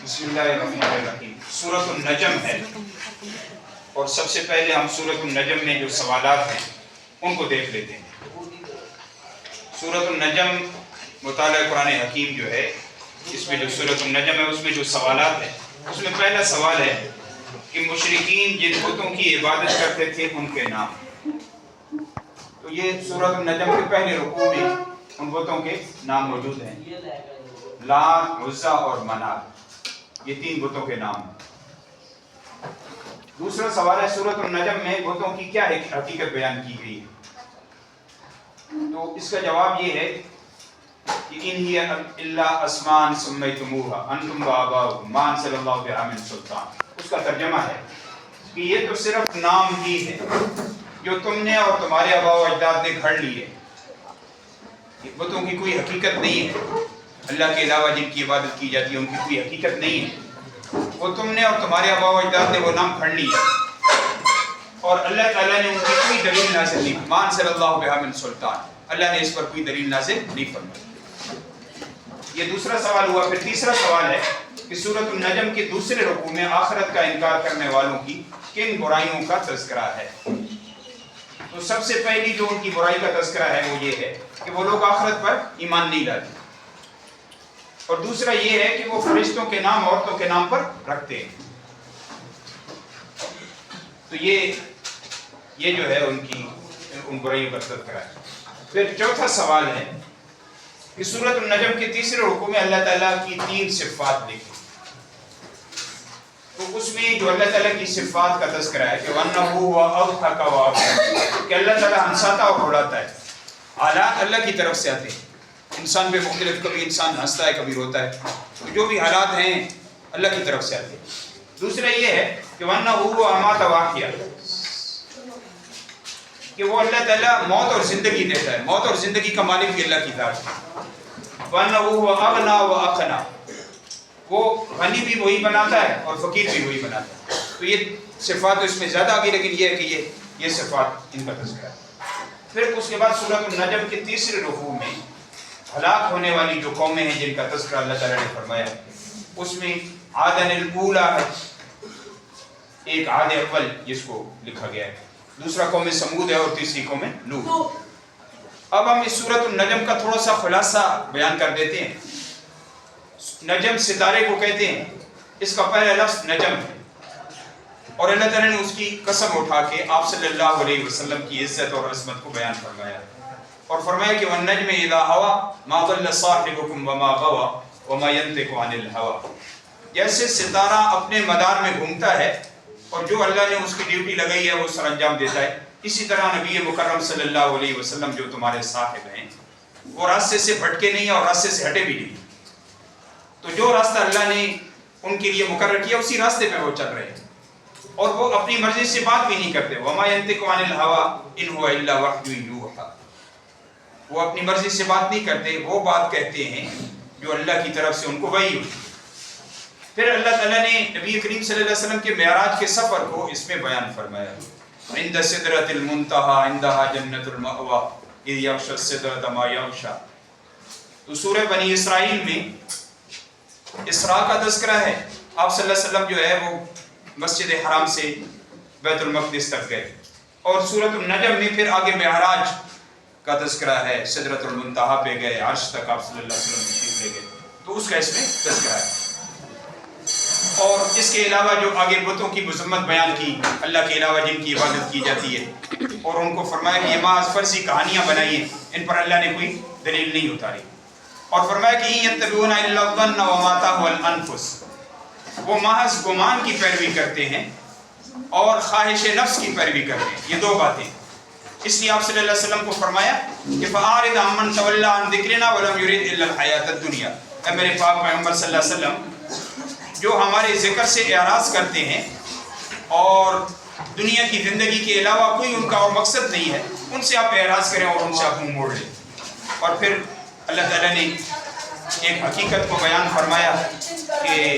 بسم اللہ الرحمن الرحیم۔ سورۃ النجم ہے، اور سب سے پہلے ہم سورۃ النجم میں جو سوالات ہیں ان کو دیکھ لیتے ہیں۔ سورۃ النجم مطالعہ قرآن حکیم جو ہے، اس میں جو سورۃ النجم ہے اس میں جو سوالات ہیں، اس میں پہلا سوال ہے کہ مشرکین جن بتوں کی عبادت کرتے تھے ان کے نام۔ تو یہ سورۃ النجم کے پہلے رکوع میں ان بتوں کے نام موجود ہیں، لات، عزا اور منات، یہ تین بتوں کے نام ہیں۔ دوسرا سوال ہے سورۃ النجم میں بتوں کی کیا حقیقت بیان کی گئی ہے؟ تو اس کا جواب یہ ہے کہ ان ہی الا اسماء سمیتموها انتم وآباؤکم ما انزل اللہ بہا من سلطان۔ اس کا ترجمہ ہے کہ یہ تو صرف نام ہی ہے جو تم نے اور تمہارے آباء و اجداد نے گھڑ لیے، بتوں کی کوئی حقیقت نہیں ہے، اللہ کے علاوہ جن کی عبادت کی جاتی ہے ان کی کوئی حقیقت نہیں ہے، وہ تم نے اور تمہارے آباء و اجداد نے وہ نام گھڑ لیے، اور اللہ تعالیٰ نے ان کی کوئی دلیل نازل نہیں، ما انزل اللہ بہا من سلطان، اللہ نے اس پر کوئی دلیل نازل نہیں فرمائی۔ یہ دوسرا سوال ہوا۔ پھر تیسرا سوال ہے کہ سورۃ النجم کے دوسرے رکوع میں آخرت کا انکار کرنے والوں کی کن برائیوں کا تذکرہ ہے؟ تو سب سے پہلی جو ان کی برائی کا تذکرہ ہے وہ یہ ہے کہ وہ لوگ آخرت پر ایمان نہیں لاتے، اور دوسرا یہ ہے کہ وہ فرشتوں کے نام عورتوں کے نام پر رکھتے ہیں۔ تو یہ جو ہے ان برائیوں کا تذکرہ ہے۔ پھر چوتھا سوال ہے کہ سورۃ النجم کے تیسرے رکوع میں اللہ تعالیٰ کی تین صفات لکھی، تو اس میں جو اللہ تعالیٰ کی صفات کا تذکرہ ہے کہ وَأَنَّهُ وَأَضْحَكَ وَأَبْكَىٰ، کہ اللہ تعالیٰ ہنساتا اور رلاتا ہے، حالات اللہ کی طرف سے آتے ہیں۔ انسان پہ مختلف، کبھی انسان ہنستا ہے کبھی روتا ہے، تو جو بھی حالات ہیں اللہ کی طرف سے آتے ہیں۔ دوسرا یہ ہے کہ وَأَنَّهُ وَأَمَاتَ وَأَحْيَا، کہ وہ اللہ تعالیٰ موت اور زندگی دیتا ہے، موت اور زندگی کا مالک بھی اللہ کی ذات ہے۔ وَأَنَّهُ وَأَغْنَىٰ وَأَقْنَىٰ، وہ غنی بھی وہی بناتا ہے اور فقیر بھی وہی بناتا ہے۔ تو یہ صفات اس میں زیادہ آگئی، لیکن یہ ہے کہ یہ صفات ان کا تذکرہ ہے۔ پھر اس کے بعد سورۃ النجم کے تیسرے رکوع میں ہلاک ہونے والی جو قومیں ہیں جن کا تذکرہ اللہ تعالیٰ نے فرمایا، اس میں عاد الاولیٰ ہے، ایک عاد اول جس کو لکھا گیا ہے، دوسرا قوم سمود ہے، اور تیسری قوم لوط۔ اب ہم اس سورۃ النجم کا تھوڑا سا خلاصہ بیان کر دیتے ہیں۔ نجم ستارے کو کہتے ہیں، اس کا پہلا لفظ نجم ہے، اور اللہ تعالیٰ نے اس کی قسم اٹھا کے آپ صلی اللہ علیہ وسلم کی عزت اور عظمت کو بیان فرمایا، اور فرمایا کہ وَالنَّجْمِ إِذَا هَوَىٰ مَا ضَلَّ صَاحِبُكُمْ وَمَا غَوَىٰ وَمَا يَنطِقُ عَنِ الْهَوَىٰ، جیسے ستارہ اپنے مدار میں گھومتا ہے اور جو اللہ نے اس کی ڈیوٹی لگائی ہے وہ سر انجام دیتا ہے، اسی طرح نبی مکرم صلی اللہ علیہ وسلم جو تمہارے صاحب ہیں وہ راستے سے بھٹکے نہیں اور راستے سے ہٹے بھی نہیں، تو جو راستہ اللہ نے ان کے لیے مقرر کیا اسی راستے پہ وہ چل رہے ہیں، اور وہ اپنی مرضی سے بات بھی نہیں کرتے۔ وَمَا يَنطِقُ عَنِ الْهَوَىٰ إِنْ هُوَ إِلَّا وَحْيٌ يُوحَىٰ، وہ اپنی مرضی سے بات نہیں کرتے، وہ بات کہتے ہیں جو اللہ کی طرف سے ان کو وحی ہوئی۔ پھر اللہ تعالیٰ نے نبی کریم صلی اللہ علیہ وسلم کے معراج کے سفر کو اس میں بیان فرمایا، عند سدرۃ المنتہیٰ عندہا جنۃ المأویٰ اذ یغشی السدرۃ ما یغشیٰ۔ تو سورہ بنی اسرائیل میں اسراء کا تذکرہ ہے، آپ صلی اللہ علیہ وسلم جو ہے وہ مسجد حرام سے بیت المقدس تک گئے، اور سورۃ النجم میں پھر آگے معراج کا تذکرہ ہے، سدرۃ المنتہیٰ پہ گئے، عرش تک آپ صلی اللہ علیہ وسلم تشریف لے گئے، تو اس کا اس میں تذکرہ ہے۔ اور اس کے علاوہ جو آگے بتوں کی مذمت بیان کی، اللہ کے علاوہ جن کی عبادت کی جاتی ہے، اور ان کو فرمایا کہ یہ محض فرضی کہانیاں بنائی ہیں، ان پر اللہ نے کوئی دلیل نہیں اتاری، اور فرمایا کہ إِن يَتَّبِعُونَ إِلَّا الظَّنَّ وَمَا تَهْوَى الْأَنفُسُ، وہ محض گمان کی پیروی کرتے ہیں اور خواہش نفس کی پیروی کرتے ہیں، یہ دو باتیں۔ اس لیے آپ صلی اللہ علیہ وسلم کو فرمایا کہ فَأَعْرِضْ عَمَّنْ تَوَلَّىٰ عَنْ ذِكْرِنَا وَلَمْ يُرِدْ إِلَّا الْحَيَاةَ الدُّنْيَا، اے میرے پاک پیغمبر صلی اللہ علیہ وسلم، جو ہمارے ذکر سے اعراض کرتے ہیں اور دنیا کی زندگی کے علاوہ کوئی ان کا اور مقصد نہیں ہے، ان سے آپ اعراض کریں اور ان سے آپ منہ موڑ لیں۔ اور پھر اللہ تعالیٰ نے ایک حقیقت کو بیان فرمایا کہ